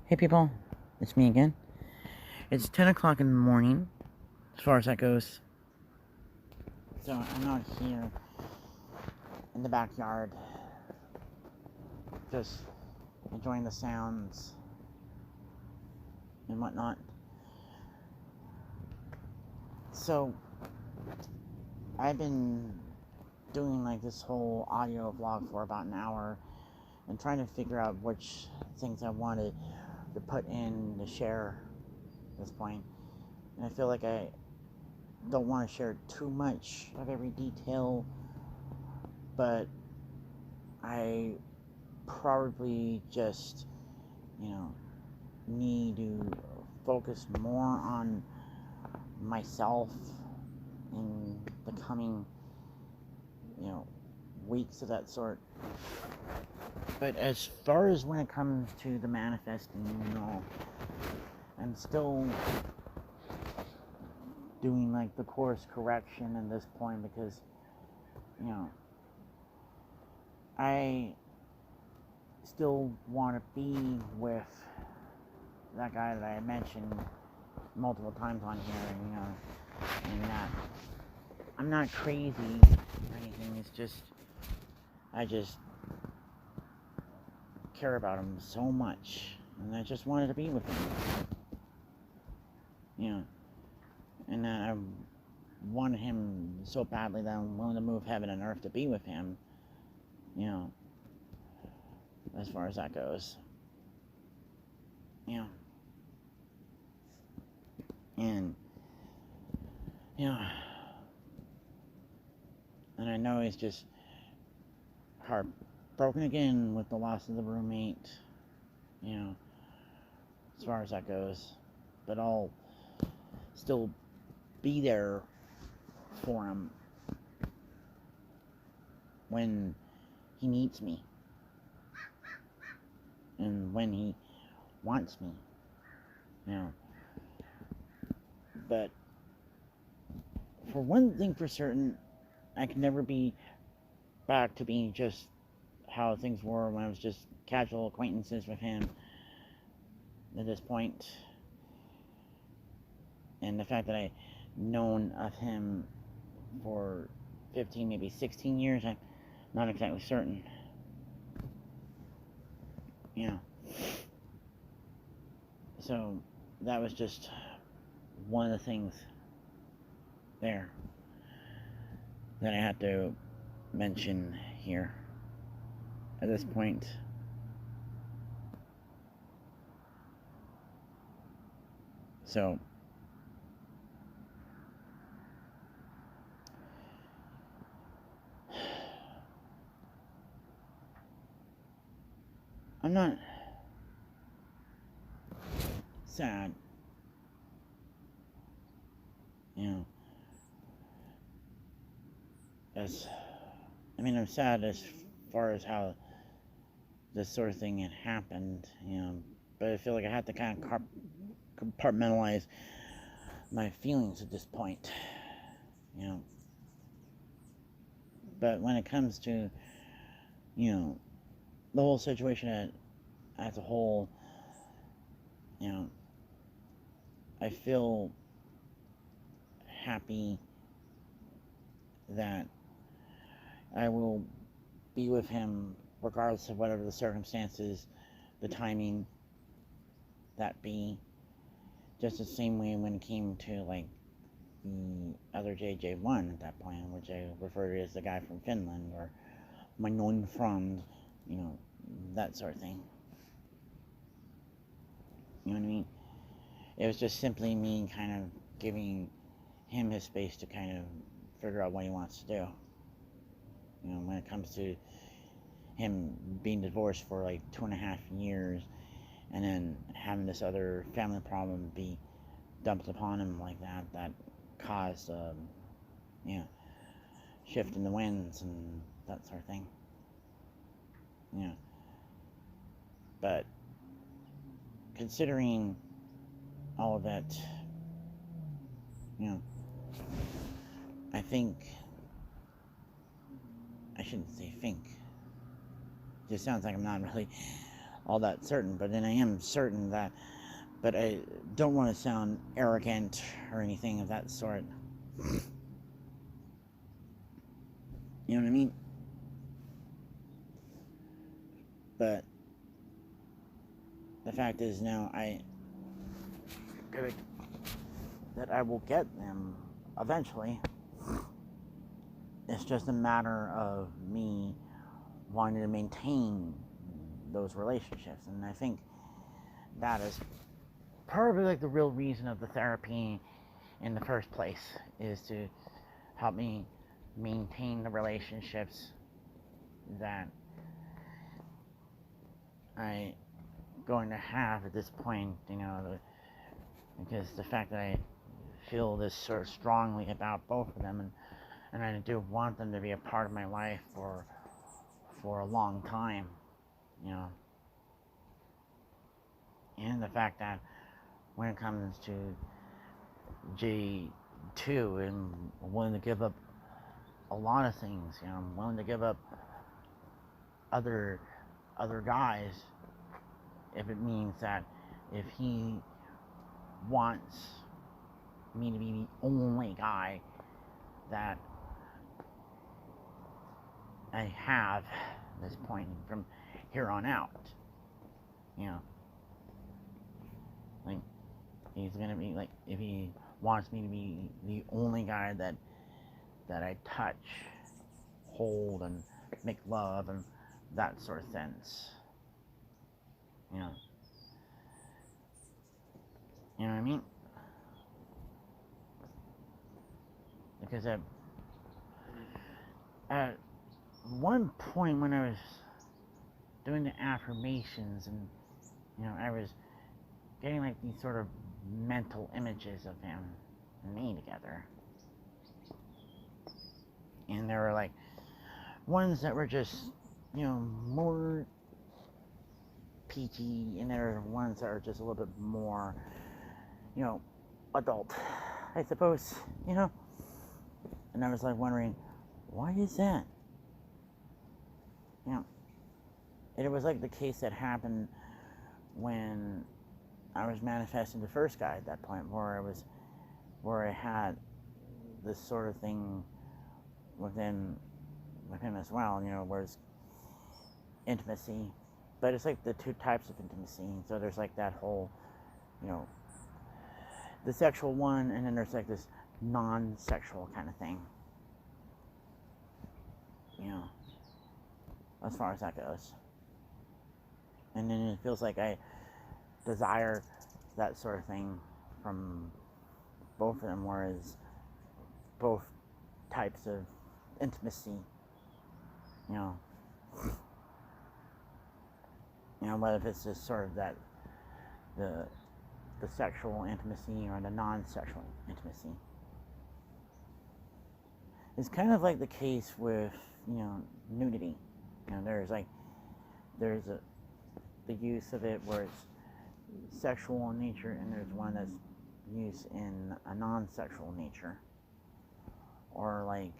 Hey people, it's me again. It's 10 o'clock in the morning, as far as that goes. So I'm out here in the backyard, just enjoying the sounds and whatnot. So I've been doing like this whole audio vlog for about an hour and trying to figure out which things I wanted to put in to share at this point. And I feel like I don't want to share too much of every detail, but I probably just, need to focus more on myself in the coming, weeks of that sort. But as far as when it comes to the manifesting, I'm still doing like the course correction at this point because, I still want to be with that guy that I mentioned multiple times on here, and that I'm not crazy or anything. It's just I just care about him so much, and I just wanted to be with him, and that I wanted him so badly that I'm willing to move heaven and earth to be with him, as far as that goes. And and I know he's just heartbroken again with the loss of the roommate, as far as that goes. But I'll still be there for him when he needs me and when he wants me, But for one thing for certain, I can never be back to being just how things were when I was just casual acquaintances with him at this point. And the fact that I've known of him for 15, maybe 16 years, I'm not exactly certain. So that was just one of the things there that I had to mention here at this point. So I'm not sad, I'm sad as far as how this sort of thing had happened, but I feel like I have to kind of compartmentalize my feelings at this point, But when it comes to, the whole situation as a whole, I feel happy that I will be with him regardless of whatever the circumstances, the timing that be. Just the same way when it came to like the other JJ1 at that point, which I refer to as the guy from Finland or my known friend, that sort of thing. You know what I mean? It was just simply me kind of giving him his space to kind of figure out what he wants to do. When it comes to him being divorced for like 2.5 years and then having this other family problem be dumped upon him like that caused shift in the winds and that sort of thing. But considering all of that, I think, I shouldn't say think, it just sounds like I'm not really all that certain, but then I am certain that, but I don't want to sound arrogant or anything of that sort. You know what I mean? But the fact is now that I will get them eventually. It's just a matter of me wanting to maintain those relationships, and I think that is probably like the real reason of the therapy in the first place, is to help me maintain the relationships that I going to have at this point, because the fact that I feel this sort of strongly about both of them, and I do want them to be a part of my life for a long time, and the fact that when it comes to J2, and I'm willing to give up a lot of things, I'm willing to give up other guys if it means that if he wants me to be the only guy that I have at this point from here on out, like he's gonna be like, if he wants me to be the only guy that I touch, hold, and make love and that sort of sense, you know what I mean? Because at one point when I was doing the affirmations, and I was getting like these sort of mental images of him and me together, and there were like ones that were just more peachy, and there are ones that are just a little bit more adult, I suppose, and I was like wondering, why is that? And it was like the case that happened when I was manifesting the first guy at that point, where I had this sort of thing within him as well, where it's intimacy, but it's like the two types of intimacy. So there's like that whole, the sexual one, and then there's like this non-sexual kind of thing, as far as that goes. And then it feels like I desire that sort of thing from both of them, whereas both types of intimacy, whether if it's just sort of that the sexual intimacy or the non-sexual intimacy. It's kind of like the case with nudity. There's the use of it where it's sexual in nature, and there's one that's used in a non-sexual nature, or like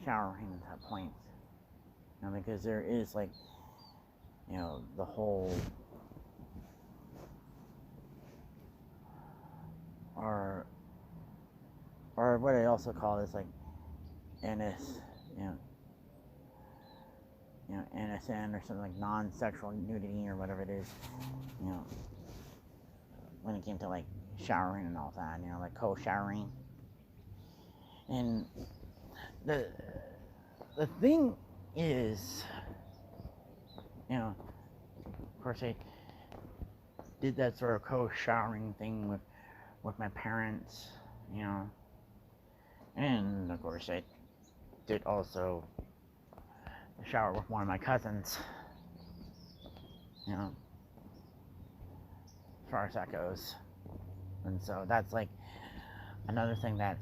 showering at points, because there is like the whole, or what I also call is like NS, NSN, or something like non-sexual nudity, or whatever it is, when it came to like showering and all that, like co-showering. And the thing is, of course I did that sort of co-showering thing with my parents, and of course I did also shower with one of my cousins, as far as that goes. And so that's like another thing that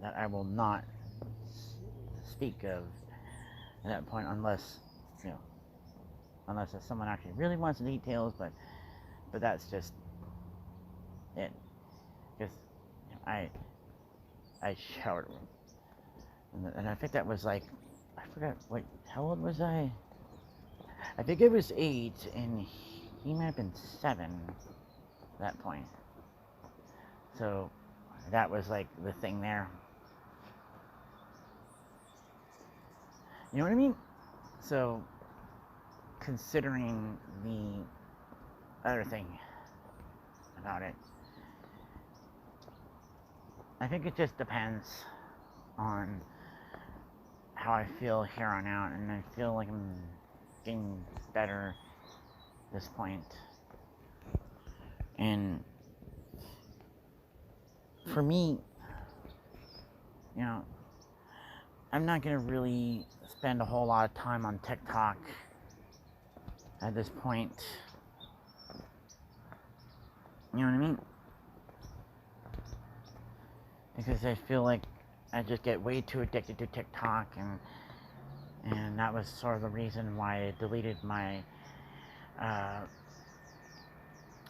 I will not speak of at that point, unless if someone actually really wants the details, but that's just it. Because I showered And I think that was like, I forgot how old was I? I think it was 8, and he might have been 7 at that point. So that was like the thing there. You know what I mean? So, considering the other thing about it, I think it just depends on how I feel here on out, and I feel like I'm getting better at this point. And for me, you know, I'm not gonna really spend a whole lot of time on TikTok at this point. You know what I mean? Because I feel like I just get way too addicted to TikTok, and that was sort of the reason why I deleted my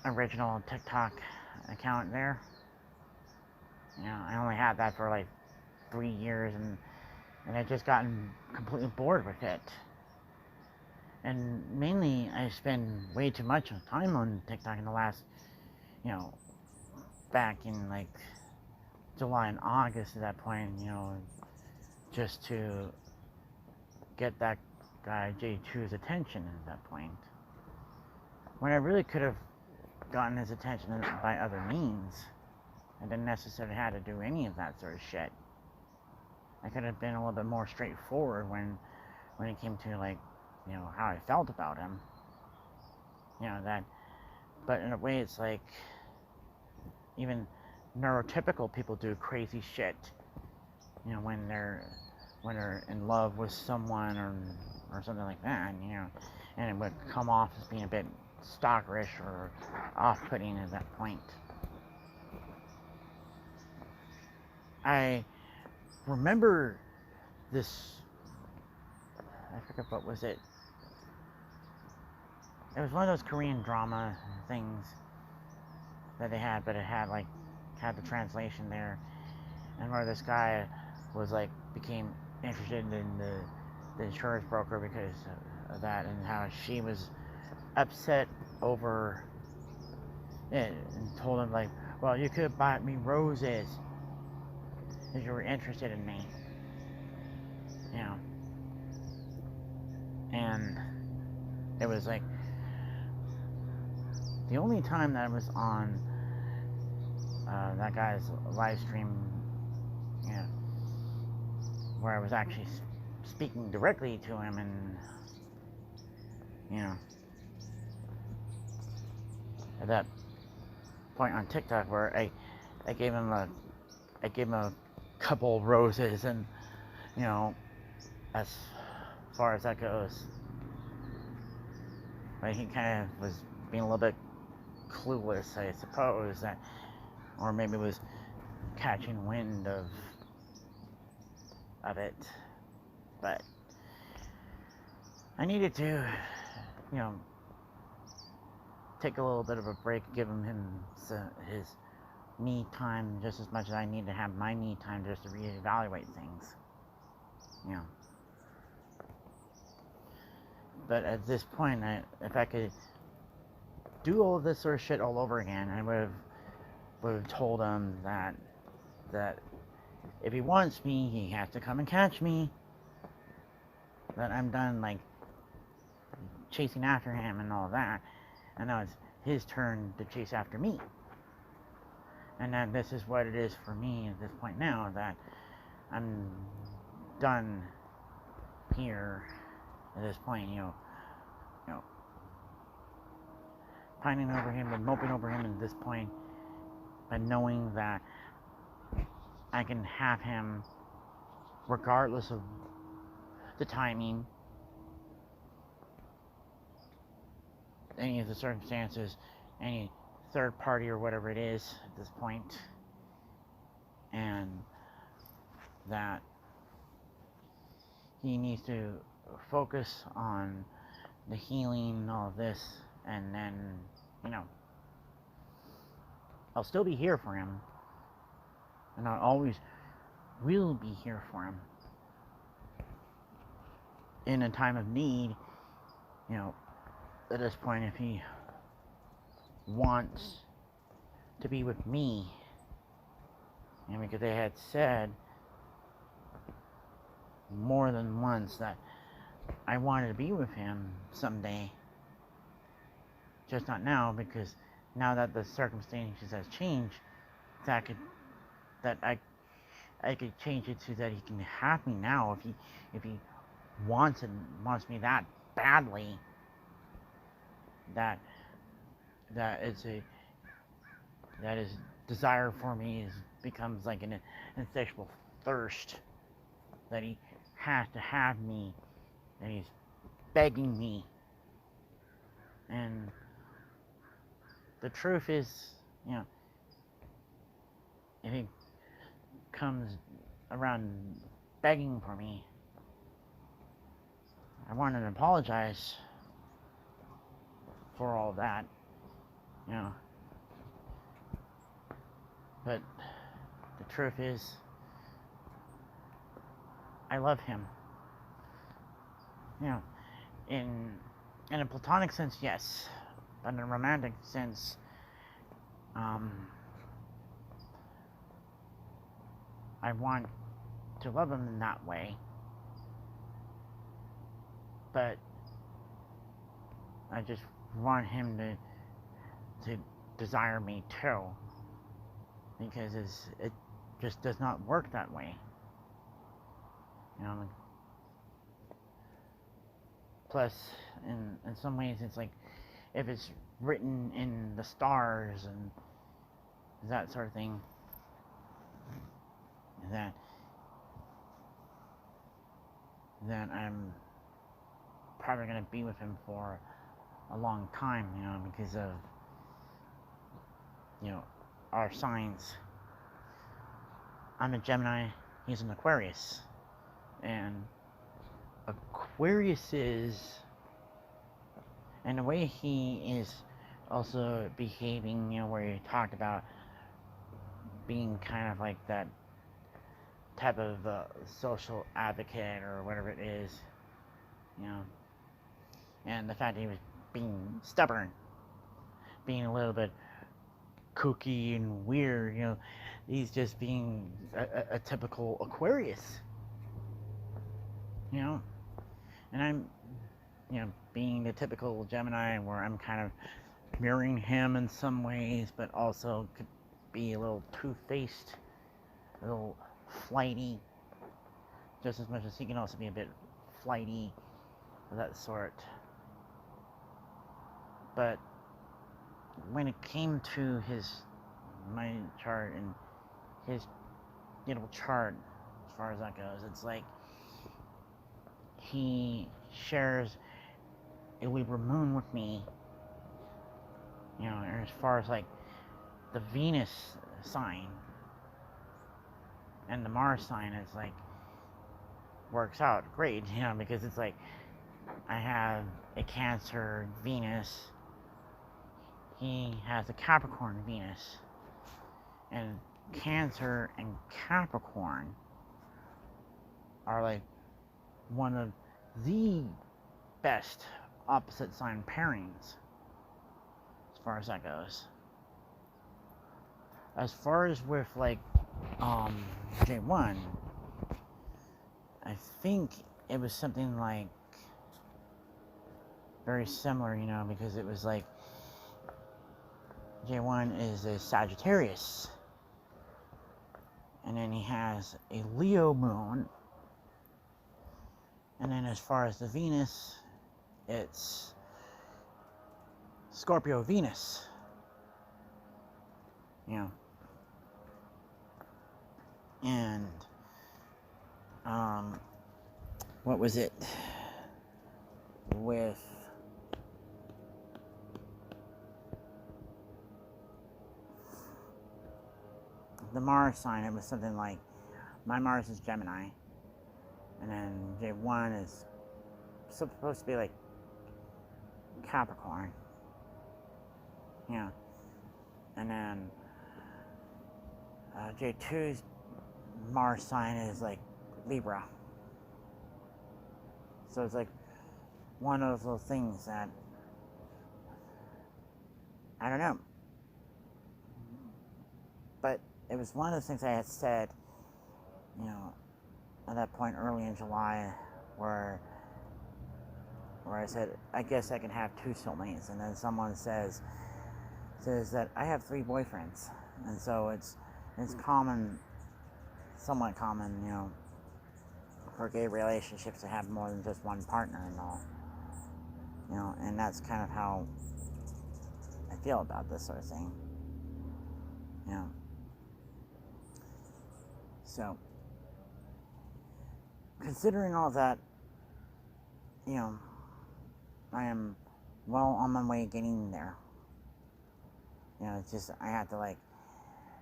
original TikTok account there. You know, I only had that for like 3 years, and I've just gotten completely bored with it. And mainly, I spend way too much time on TikTok in the last, you know, back in like July and August at that point, you know, just to get that guy J2's attention at that point. When I really could have gotten his attention by other means. I didn't necessarily have to do any of that sort of shit. I could have been a little bit more straightforward when it came to, like, you know, how I felt about him. You know, that, but in a way it's like, even neurotypical people do crazy shit, you know, when they're in love with someone or something like that, you know, and it would come off as being a bit stalkerish or off-putting at that point. I remember this, I forget what was it. It was one of those Korean drama things that they had, but it had the translation there, and where this guy was like became interested in the insurance broker because of that, and how she was upset over it and told him, like, well, you could have bought me roses if you were interested in me, you know. And it was like the only time that I was on that guy's live stream, you know, where I was actually speaking directly to him, and, you know, at that point on TikTok where I gave him a couple roses, and, you know, as far as that goes, but he kind of was being a little bit clueless, I suppose, that, or maybe was catching wind of it, but I needed to, you know, take a little bit of a break, give him his me time just as much as I need to have my me time just to reevaluate things, you know. But at this point, if I could do all of this sort of shit all over again, I would have told him that if he wants me, he has to come and catch me. That I'm done, like, chasing after him and all that, and now it's his turn to chase after me. And that this is what it is for me at this point now, that I'm done here at this point, you know, pining over him and moping over him at this point, but knowing that I can have him regardless of the timing, any of the circumstances, any third party or whatever it is at this point, and that he needs to focus on the healing and all of this, and then, you know, I'll still be here for him, and I always will be here for him, in a time of need, you know, at this point, if he wants to be with me, and because they had said more than once that I wanted to be with him someday, just not now, because now that the circumstances has changed, that I could change it so that he can have me now if he wants me that badly, that that is a that his desire for me becomes like an insatiable thirst, that he has to have me, and he's begging me. And the truth is, you know, if he comes around begging for me, I want to apologize for all that, you know. But the truth is, I love him. You know, in a platonic sense, yes, but in a romantic sense, I want to love him in that way, but I just want him to desire me too, because it just does not work that way. You know, plus in some ways it's like, if it's written in the stars and that sort of thing, that I'm probably going to be with him for a long time, you know, because of, you know, our signs. I'm a Gemini, he's an Aquarius, and Aquarius is, and the way he is also behaving, you know, where he talked about being kind of like that type of social advocate or whatever it is, you know, and the fact that he was being stubborn, being a little bit kooky and weird, you know, he's just being a typical Aquarius, you know, and I'm, you know, being the typical Gemini, where I'm kind of mirroring him in some ways, but also could be a little two-faced, a little flighty, just as much as he can also be a bit flighty, of that sort. But when it came to my chart and his chart, as far as that goes, it's like he shares a Libra moon with me, you know, as far as like the Venus sign and the Mars sign is like, works out great, you know, because it's like I have a Cancer Venus, he has a Capricorn Venus, and Cancer and Capricorn are like one of the best opposite sign pairings, as far as that goes. As far as with like J1, I think it was something like very similar, you know, because it was like J1 is a Sagittarius, and then he has a Leo moon, and then as far as the Venus, it's Scorpio Venus, you know, and what was it with the Mars sign? It was something like, my Mars is Gemini, and then J1 is supposed to be like Capricorn, yeah, and then J2's Mars sign is like Libra. So it's like one of those things that, I don't know. But it was one of the things I had said, at that point early in July, where I said, I guess I can have 2 soulmates, and then someone says that I have 3 boyfriends, and so it's common, somewhat common, for gay relationships to have more than just one partner and all, and that's kind of how I feel about this sort of thing, So, considering all that, I am well on my way getting there. It's just, I have to,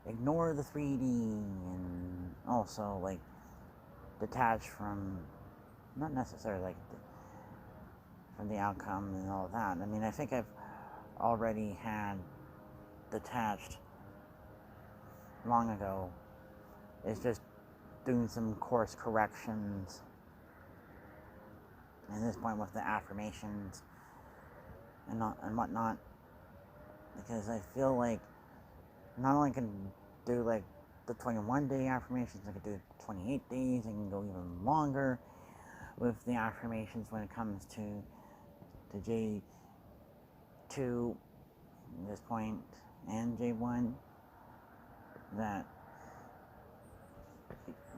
ignore the 3D and also, detach from, not necessarily, from the outcome and all that. I mean, I think I've already had detached long ago. It's just doing some course corrections at this point with the affirmations and whatnot, because I feel like not only can do the 21-day affirmations, I could do 28 days, I can go even longer with the affirmations when it comes to J2 at this point and J1, that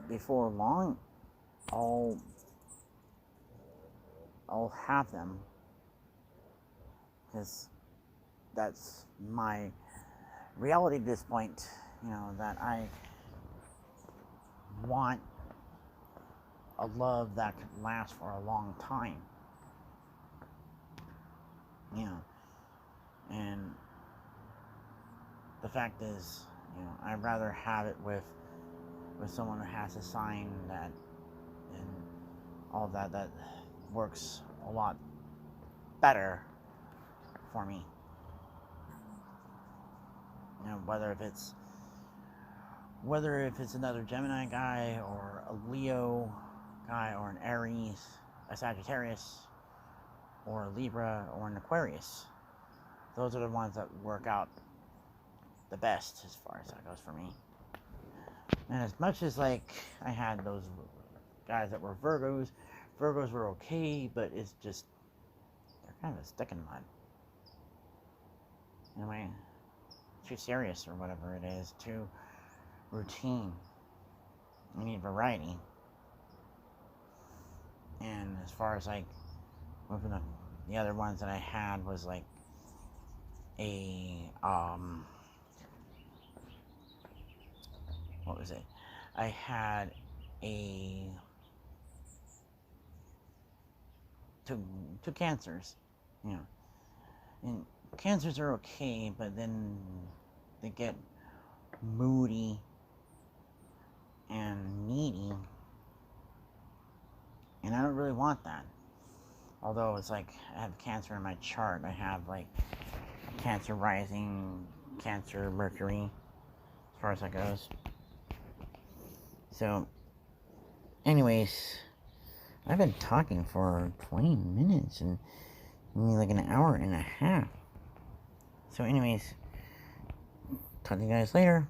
before long I'll have them, because that's my reality at this point, that I want a love that could last for a long time, and the fact is, I'd rather have it with someone who has a sign that and all that works a lot better for me. Whether if it's another Gemini guy or a Leo guy or an Aries, a Sagittarius, or a Libra or an Aquarius. Those are the ones that work out the best as far as that goes for me. And as much as I had those guys that were Virgos were okay, but it's just, they're kind of a stick in mud. Anyway, too serious or whatever it is, too routine. I need variety. And as far as the other ones that I had was what was it? I had two cancers, and cancers are okay, but then they get moody and needy, and I don't really want that. Although it's I have Cancer in my chart. I have Cancer rising, Cancer Mercury, as far as that goes. So, anyways, I've been talking for 20 minutes and maybe an hour and a half. So anyways, talk to you guys later.